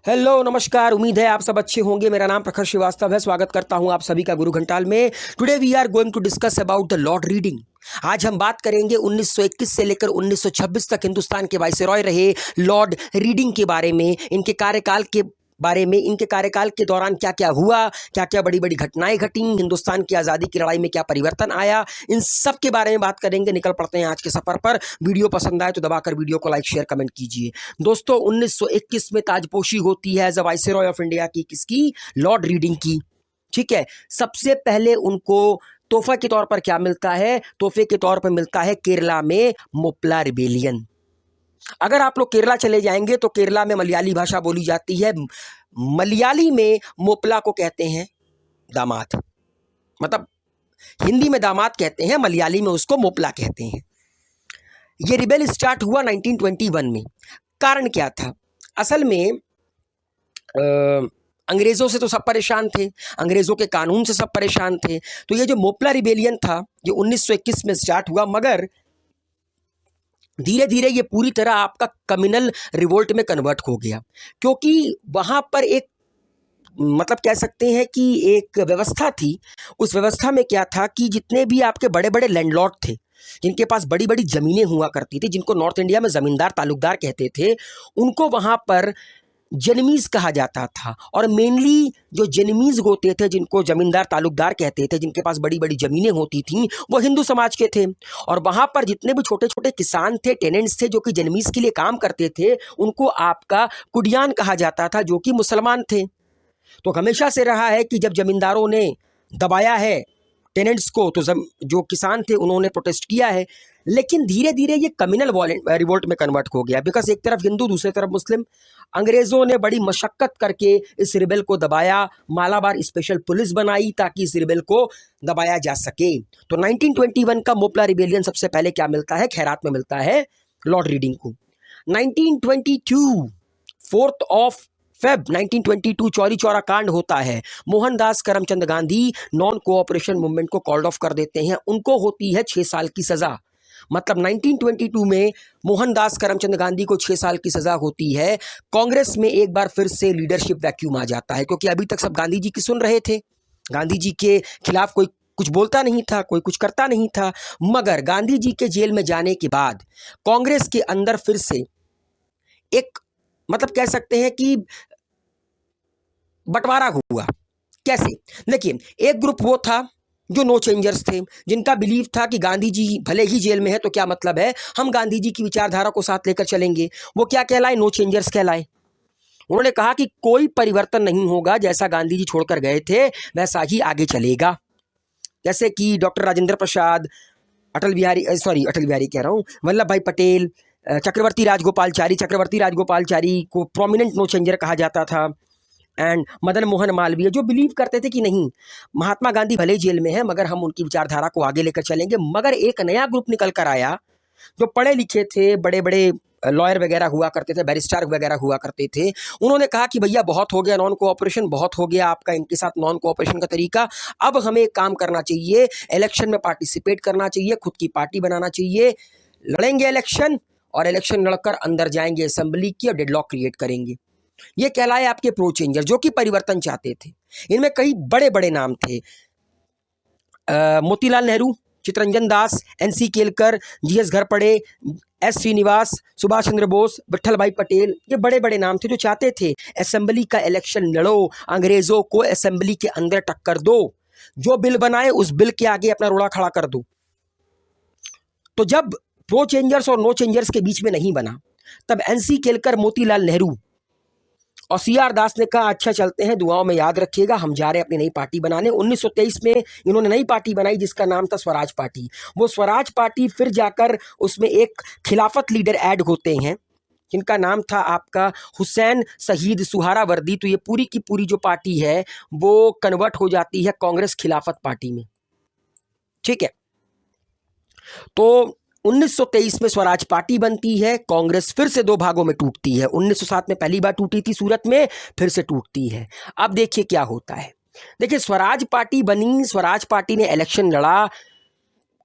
Hello नमस्कार। उम्मीद है आप सब अच्छे होंगे। मेरा नाम प्रखर श्रीवास्तव है। स्वागत करता हूं आप सभी का गुरु घंटाल में। Today we are going to discuss about the Lord Reading. आज हम बात करेंगे 1921 से लेकर 1926 तक हिंदुस्तान के वाइसरॉय रहे लॉर्ड रीडिंग के बारे में, इनके कार्यकाल के बारे में, इनके कार्यकाल के दौरान क्या क्या हुआ, क्या क्या बड़ी बड़ी घटनाएं घटी, हिंदुस्तान की आज़ादी की लड़ाई में क्या परिवर्तन आया, इन सब के बारे में बात करेंगे। निकल पड़ते हैं आज के सफ़र पर। वीडियो पसंद आए तो दबाकर वीडियो को लाइक शेयर कमेंट कीजिए। दोस्तों 1921 में ताजपोशी होती है as a viceroy of India की, किसकी? लॉर्ड रीडिंग की। ठीक है। सबसे पहले उनको तोहफा के तौर पर क्या मिलता है? तोहफे के तौर पर मिलता है केरला में मोपला रिबेलियन। अगर आप लोग केरला चले जाएंगे तो केरला में मलयाली भाषा बोली जाती है। मलयाली में मोपला को कहते हैं दामाद, मतलब हिंदी में दामाद कहते हैं, मलयाली में उसको मोपला कहते हैं। ये रिबेल स्टार्ट हुआ 1921 में। कारण क्या था? असल में अंग्रेज़ों से तो सब परेशान थे, अंग्रेज़ों के कानून से सब परेशान थे। तो ये जो मोपला रिबेलियन था ये 1921 में स्टार्ट हुआ, मगर धीरे धीरे ये पूरी तरह आपका कम्युनल रिवोल्ट में कन्वर्ट हो गया, क्योंकि वहाँ पर एक, मतलब कह सकते हैं कि एक व्यवस्था थी। उस व्यवस्था में क्या था कि जितने भी आपके बड़े बड़े लैंडलॉर्ड थे, जिनके पास बड़ी बड़ी ज़मीनें हुआ करती थी, जिनको नॉर्थ इंडिया में ज़मींदार तालुकदार कहते थे, उनको वहाँ पर जन्मीज़ कहा जाता था। और मेनली जो जन्मीज़ होते थे, जिनको ज़मींदार तालुकदार कहते थे, जिनके पास बड़ी बड़ी ज़मीनें होती थीं, वो हिंदू समाज के थे। और वहाँ पर जितने भी छोटे छोटे किसान थे, टेनेंट्स थे, जो कि जन्मीज़ के लिए काम करते थे, उनको आपका कुडियान कहा जाता था, जो कि मुसलमान थे। तो हमेशा से रहा है कि जब जमींदारों ने दबाया है टेनेंट्स को, तो जो किसान थे उन्होंने प्रोटेस्ट किया है। लेकिन धीरे धीरे ये कम्युनल रिवोल्ट में कन्वर्ट हो गया, बिकॉज एक तरफ हिंदू, दूसरी तरफ मुस्लिम। अंग्रेज़ों ने बड़ी मशक्क़त करके इस रिबेल को दबाया। मालाबार स्पेशल पुलिस बनाई ताकि इस रिबेल को दबाया जा सके। तो 1921 का मोपला रिबेलियन सबसे पहले क्या मिलता है? खैरात में मिलता है लॉर्ड रीडिंग को। 1922 4 फेब 1922 चौरी चौरा कांड होता है। Mohandas Karamchand Gandhi non cooperation movement को कॉल्ड ऑफ कर देते हैं। उनको होती है 6 साल की सज़ा। मतलब 1922 में मोहनदास करमचंद गांधी को 6 साल की सज़ा होती है। कांग्रेस में एक बार फिर से लीडरशिप वैक्यूम आ जाता है, क्योंकि अभी तक सब गांधी जी की सुन रहे थे। गांधी जी के खिलाफ कोई कुछ बोलता नहीं था, कोई कुछ करता नहीं था। मगर गांधी जी के जेल में जाने के बाद कांग्रेस के अंदर फिर से एक, मतलब कह सकते हैं कि बंटवारा हुआ। कैसे? देखिए, एक ग्रुप वो था जो नो चेंजर्स थे, जिनका बिलीव था कि गांधी जी भले ही जेल में है तो क्या मतलब है, हम गांधी जी की विचारधारा को साथ लेकर चलेंगे। वो क्या कहलाए? नो चेंजर्स कहलाए। उन्होंने कहा कि कोई परिवर्तन नहीं होगा, जैसा गांधी जी छोड़कर गए थे वैसा ही आगे चलेगा। जैसे कि डॉक्टर राजेंद्र प्रसाद, अटल बिहारी कह रहा हूँ, वल्लभ भाई पटेल, चक्रवर्ती राजगोपालचारी को प्रोमिनेंट नो चेंजर कहा जाता था। एंड मदन मोहन मालवीय, जो बिलीव करते थे कि नहीं, महात्मा गांधी भले जेल में है मगर हम उनकी विचारधारा को आगे लेकर चलेंगे। मगर एक नया ग्रुप निकल कर आया, जो पढ़े लिखे थे, बड़े बड़े लॉयर वगैरह हुआ करते थे, बैरिस्टर वगैरह हुआ करते थे। उन्होंने कहा कि भैया बहुत हो गया नॉन कोऑपरेशन, बहुत हो गया आपका इनके साथ नॉन कोऑपरेशन का तरीका। अब हमें एक काम करना चाहिए, इलेक्शन में पार्टिसिपेट करना चाहिए, खुद की पार्टी बनाना चाहिए, लड़ेंगे इलेक्शन, और इलेक्शन लड़कर अंदर जाएंगे असेंबली की और डेडलॉक क्रिएट करेंगे। ये कहलाए आपके प्रो चेंजर, जो कि परिवर्तन चाहते थे। इनमें कई बड़े बड़े नाम थे, Motilal Nehru, Chittaranjan Das, NC Kelkar, GS Khaparde, S Srinivas, Subhash Chandra Bose, Vitthal Bhai Patel. ये बड़े बड़े नाम थे जो चाहते थे असेंबली का इलेक्शन लड़ो, अंग्रेजों को असेंबली के अंदर टक्कर दो, जो बिल बनाए उस बिल के आगे अपना रोड़ा खड़ा कर दो। तो जब प्रो चेंजर्स और नो चेंजर्स के बीच में नहीं बना, तब एनसी केलकर, मोतीलाल नेहरू और सीआर दास ने कहा अच्छा चलते हैं, दुआओं में याद रखिएगा, हम जा रहे हैं अपनी नई पार्टी बनाने। 1923 में इन्होंने नई पार्टी बनाई जिसका नाम था स्वराज पार्टी। वो स्वराज पार्टी फिर जाकर उसमें एक खिलाफत लीडर ऐड होते हैं, जिनका नाम था आपका हुसैन शहीद सुहरावर्दी। तो ये पूरी की पूरी जो पार्टी है वो कन्वर्ट हो जाती है कांग्रेस खिलाफत पार्टी में। ठीक है। तो 1923 में स्वराज पार्टी बनती है। कांग्रेस फिर से 2 भागों में टूटती है। 1907 में पहली बार टूटी थी सूरत में, फिर से टूटती है। अब देखिए क्या होता है। देखिए, स्वराज पार्टी बनी, स्वराज पार्टी ने इलेक्शन लड़ा,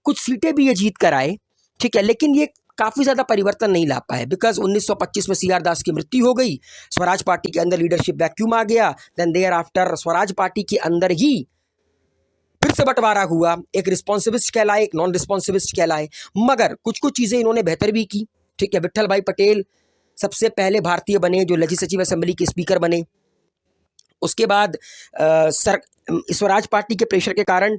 कुछ सीटें भी ये जीत कर आए। ठीक है। लेकिन ये काफ़ी ज़्यादा परिवर्तन नहीं ला पाए, बिकॉज 1925 में CR दास की मृत्यु हो गई, स्वराज पार्टी के अंदर लीडरशिप वैक्यूम आ गया, then there after Swaraj party के अंदर ही फिर से बंटवारा हुआ, एक रिस्पॉन्सिविस्ट कहलाए, एक नॉन रिस्पॉन्सिविस्ट कहलाए, मगर कुछ कुछ चीज़ें इन्होंने बेहतर भी की। ठीक है, विट्ठल भाई पटेल सबसे पहले भारतीय बने जो लेजिस्लेटिव असेंबली के स्पीकर बने। उसके बाद स्वराज पार्टी के प्रेशर के कारण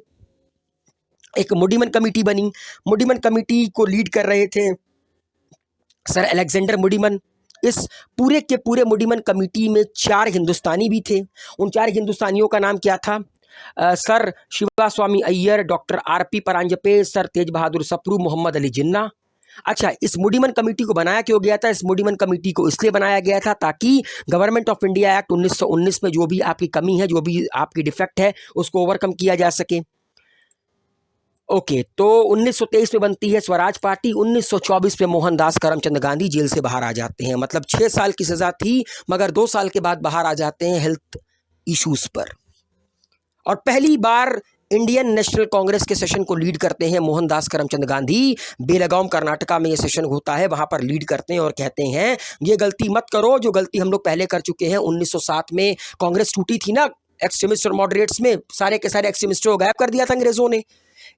एक मुडीमन कमेटी बनी। मुडीमन कमेटी को लीड कर रहे थे सर अलेक्जेंडर मुडीमन। इस पूरे के पूरे मुडीमन कमेटी में 4 हिंदुस्तानी भी थे। उन 4 हिंदुस्तानियों का नाम क्या था? Sir Shiva Swami Iyer, doctor RP Paranjpe, sir Tej Bahadur Sapru, Mohammad Ali Jinnah. अच्छा, इस मुडीमन कमेटी को बनाया क्यों गया था? इस मुडीमन कमेटी को इसलिए बनाया गया था ताकि गवर्नमेंट ऑफ इंडिया एक्ट 1919 में जो भी आपकी कमी है, जो भी आपकी डिफेक्ट है, उसको ओवरकम किया जा सके। ओके, तो 1923 में बनती है स्वराज पार्टी। 1924 में मोहनदास करमचंद गांधी जेल से बाहर आ जाते हैं। मतलब 6 साल की सजा थी, मगर 2 साल के बाद बाहर आ जाते हैं हेल्थ इश्यूज पर। और पहली बार इंडियन नेशनल कांग्रेस के सेशन को लीड करते हैं मोहनदास करमचंद गांधी। बेलगाम कर्नाटका में ये सेशन होता है, वहां पर लीड करते हैं और कहते हैं ये गलती मत करो जो गलती हम लोग पहले कर चुके हैं। 1907 में कांग्रेस टूटी थी ना, एक्सट्रीमिस्ट और मॉडरेट्स में सारे के सारे एक्सट्रीमिस्टों को गायब कर दिया था अंग्रेजों ने।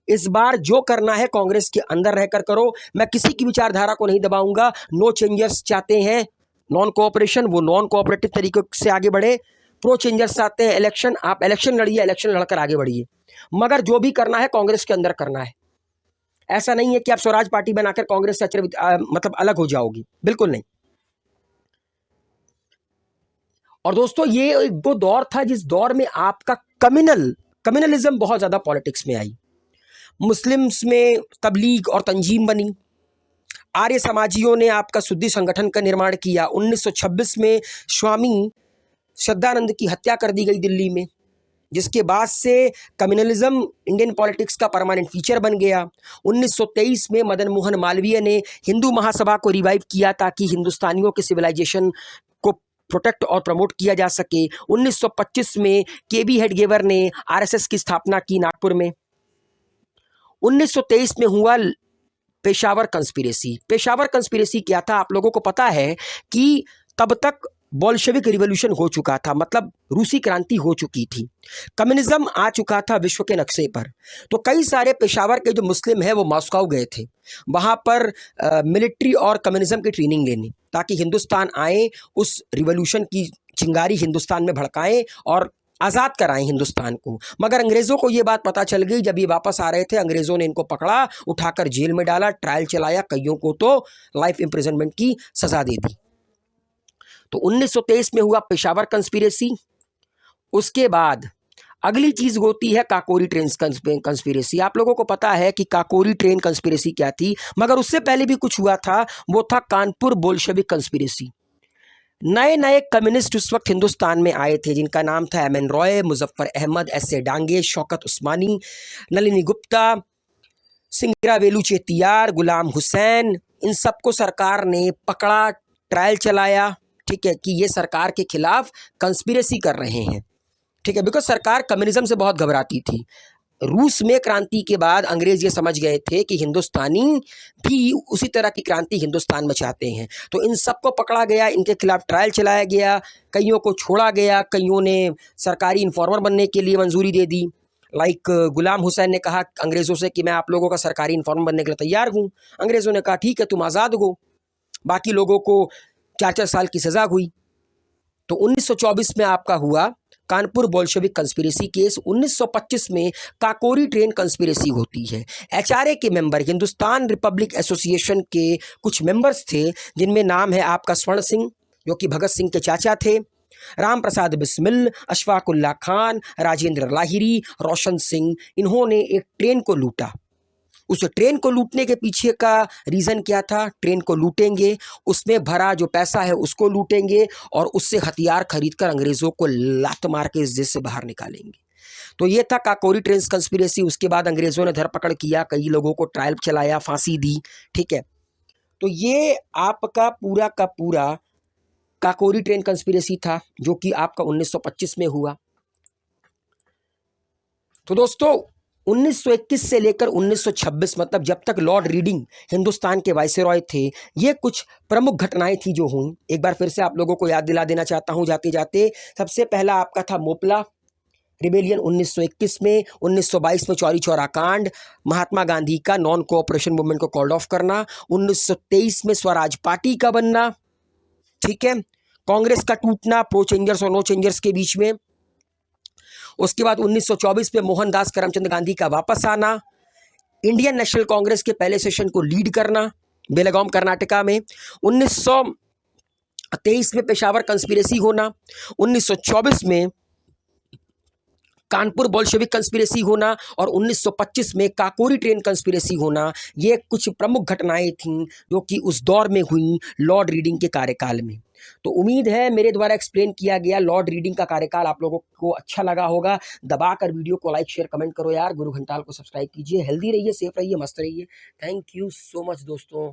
इस बार जो करना है कांग्रेस के अंदर रहकर करो, मैं किसी की विचारधारा को नहीं दबाऊंगा। नो चेंजर्स चाहते हैं, नॉन कोऑपरेशन, वो नॉन कोऑपरेटिव तरीके से आगे बढ़े। प्रो चेंजर्स चाहते हैं इलेक्शन, आप इलेक्शन लड़िए, इलेक्शन लड़कर आगे बढ़िए, मगर जो भी करना है कांग्रेस के अंदर करना है। ऐसा नहीं है कि आप स्वराज पार्टी बनाकर कांग्रेस से मतलब अलग हो जाओगी, बिल्कुल नहीं। और दोस्तों ये एक वो दौर था जिस दौर में आपका कम्युनलिज्म बहुत ज्यादा पॉलिटिक्स में आई। मुस्लिम्स में तबलीग और तंजीम बनी। आर्य समाजियों ने आपका शुद्धि संगठन का निर्माण किया। 1926 में स्वामी श्रद्धानंद की हत्या कर दी गई दिल्ली में, जिसके बाद से कम्युनलिज्म इंडियन पॉलिटिक्स का परमानेंट फीचर बन गया। 1923 में मदन मोहन मालवीय ने हिंदू महासभा को रिवाइव किया ताकि हिंदुस्तानियों के सिविलाइजेशन को प्रोटेक्ट और प्रमोट किया जा सके। 1925 में KB हेडगेवर ने RSS की स्थापना की नागपुर में। 1923 में हुआ पेशावर कंस्पिरेसी। पेशावर कंस्पिरेसी क्या था? आप लोगों को पता है कि तब तक बोल्शेविक रिवॉल्यूशन हो चुका था, मतलब रूसी क्रांति हो चुकी थी, कम्युनिज्म आ चुका था विश्व के नक्शे पर। तो कई सारे पेशावर के जो मुस्लिम हैं वो मॉस्को गए थे वहाँ पर मिलिट्री और कम्युनिज्म की ट्रेनिंग लेने, ताकि हिंदुस्तान आए, उस रिवॉल्यूशन की चिंगारी हिंदुस्तान में भड़काएं और आज़ाद कराएं हिंदुस्तान को। मगर अंग्रेज़ों को ये बात पता चल गई। जब ये वापस आ रहे थे, अंग्रेज़ों ने इनको पकड़ा, उठाकर जेल में डाला, ट्रायल चलाया, कईयों को तो लाइफ इम्प्रिजनमेंट की सज़ा दे दी। तो 1923 में हुआ पेशावर कंस्पिरेसी। उसके बाद अगली चीज होती है काकोरी ट्रेन कंस्पिरेसी। आप लोगों को पता है कि काकोरी ट्रेन कंस्पिरेसी क्या थी, मगर उससे पहले भी कुछ हुआ था, वो था कानपुर बोल्शेविक कंस्पिरेसी। नए नए कम्युनिस्ट उस वक्त हिंदुस्तान में आए थे, जिनका नाम था MN रॉय, मुजफ्फर अहमद, S.A. डांगे, शौकत उस्मानी, नलिनी गुप्ता, सिंगरावेलू चेतियार, गुलाम हुसैन। इन सबको सरकार ने पकड़ा, ट्रायल चलाया, ठीक है, कि ये सरकार के खिलाफ कंस्पिरेसी कर रहे हैं। ठीक है, बिकॉज सरकार कम्युनिज्म से बहुत घबराती थी। रूस में क्रांति के बाद अंग्रेज ये समझ गए थे कि हिंदुस्तानी भी उसी तरह की क्रांति हिंदुस्तान में चाहते हैं। तो इन सबको पकड़ा गया, इनके खिलाफ ट्रायल चलाया गया, कईयों को छोड़ा गया, कईयों ने सरकारी इन्फॉर्मर बनने के लिए मंजूरी दे दी। लाइक गुलाम हुसैन ने कहा अंग्रेज़ों से कि मैं आप लोगों का सरकारी इन्फॉर्मर बनने के लिए तैयार हूँ। अंग्रेज़ों ने कहा ठीक है, तुम आज़ाद हो। बाकी लोगों को 4-4 साल की सज़ा हुई। तो 1924 में आपका हुआ कानपुर बोल्शेविक कंस्पिरेसी केस। 1925 में काकोरी ट्रेन कंस्पिरेसी होती है। HRA के मेंबर, हिंदुस्तान रिपब्लिक एसोसिएशन के कुछ मेंबर्स थे, जिनमें नाम है आपका स्वर्ण सिंह, जो कि भगत सिंह के चाचा थे, राम प्रसाद बिस्मिल, अशफाकुल्ला खान, राजेंद्र लाहिरी, रोशन सिंह। इन्होंने एक ट्रेन को लूटा। उस ट्रेन को लूटने के पीछे का रीज़न क्या था? ट्रेन को लूटेंगे, उसमें भरा जो पैसा है उसको लूटेंगे और उससे हथियार खरीदकर अंग्रेज़ों को लात मार के इस देश से बाहर निकालेंगे। तो ये था काकोरी ट्रेन कंस्पिरेसी। उसके बाद अंग्रेज़ों ने धरपकड़ किया, कई लोगों को ट्रायल चलाया, फांसी दी। ठीक है, तो ये आपका पूरा का पूरा काकोरी ट्रेन कंस्पिरेसी था, जो कि आपका 1925 में हुआ। तो दोस्तों 1921 से लेकर 1926 मतलब जब तक लॉर्ड रीडिंग हिंदुस्तान के वाइसरॉय थे, ये कुछ प्रमुख घटनाएं थी जो हुई। एक बार फिर से आप लोगों को याद दिला देना चाहता हूं जाते जाते। सबसे पहला आपका था मोपला रिबेलियन 1921 में, 1922 में चौरी चौरा कांड, महात्मा गांधी का नॉन कोऑपरेशन मूवमेंट को कॉल्ड ऑफ करना, 1923 में स्वराज पार्टी का बनना, ठीक है, कांग्रेस का टूटना प्रो चेंजर्स और नो चेंजर्स के बीच में। उसके बाद 1924 में मोहनदास करमचंद गांधी का वापस आना, इंडियन नेशनल कांग्रेस के पहले सेशन को लीड करना बेलगाम कर्नाटका में, 1923 में पेशावर कंस्पिरेसी होना, 1924 में कानपुर बोल्शेविक कंस्पिरेसी होना और 1925 में काकोरी ट्रेन कंस्पिरेसी होना। ये कुछ प्रमुख घटनाएं थीं जो कि उस दौर में हुई लॉर्ड रीडिंग के कार्यकाल में। तो उम्मीद है मेरे द्वारा एक्सप्लेन किया गया लॉर्ड रीडिंग का कार्यकाल आप लोगों को अच्छा लगा होगा। दबाकर वीडियो को लाइक शेयर कमेंट करो यार। गुरु घंटाल को सब्सक्राइब कीजिए। हेल्दी रहिए, सेफ रहिए, मस्त रहिए। थैंक यू सो मच दोस्तों।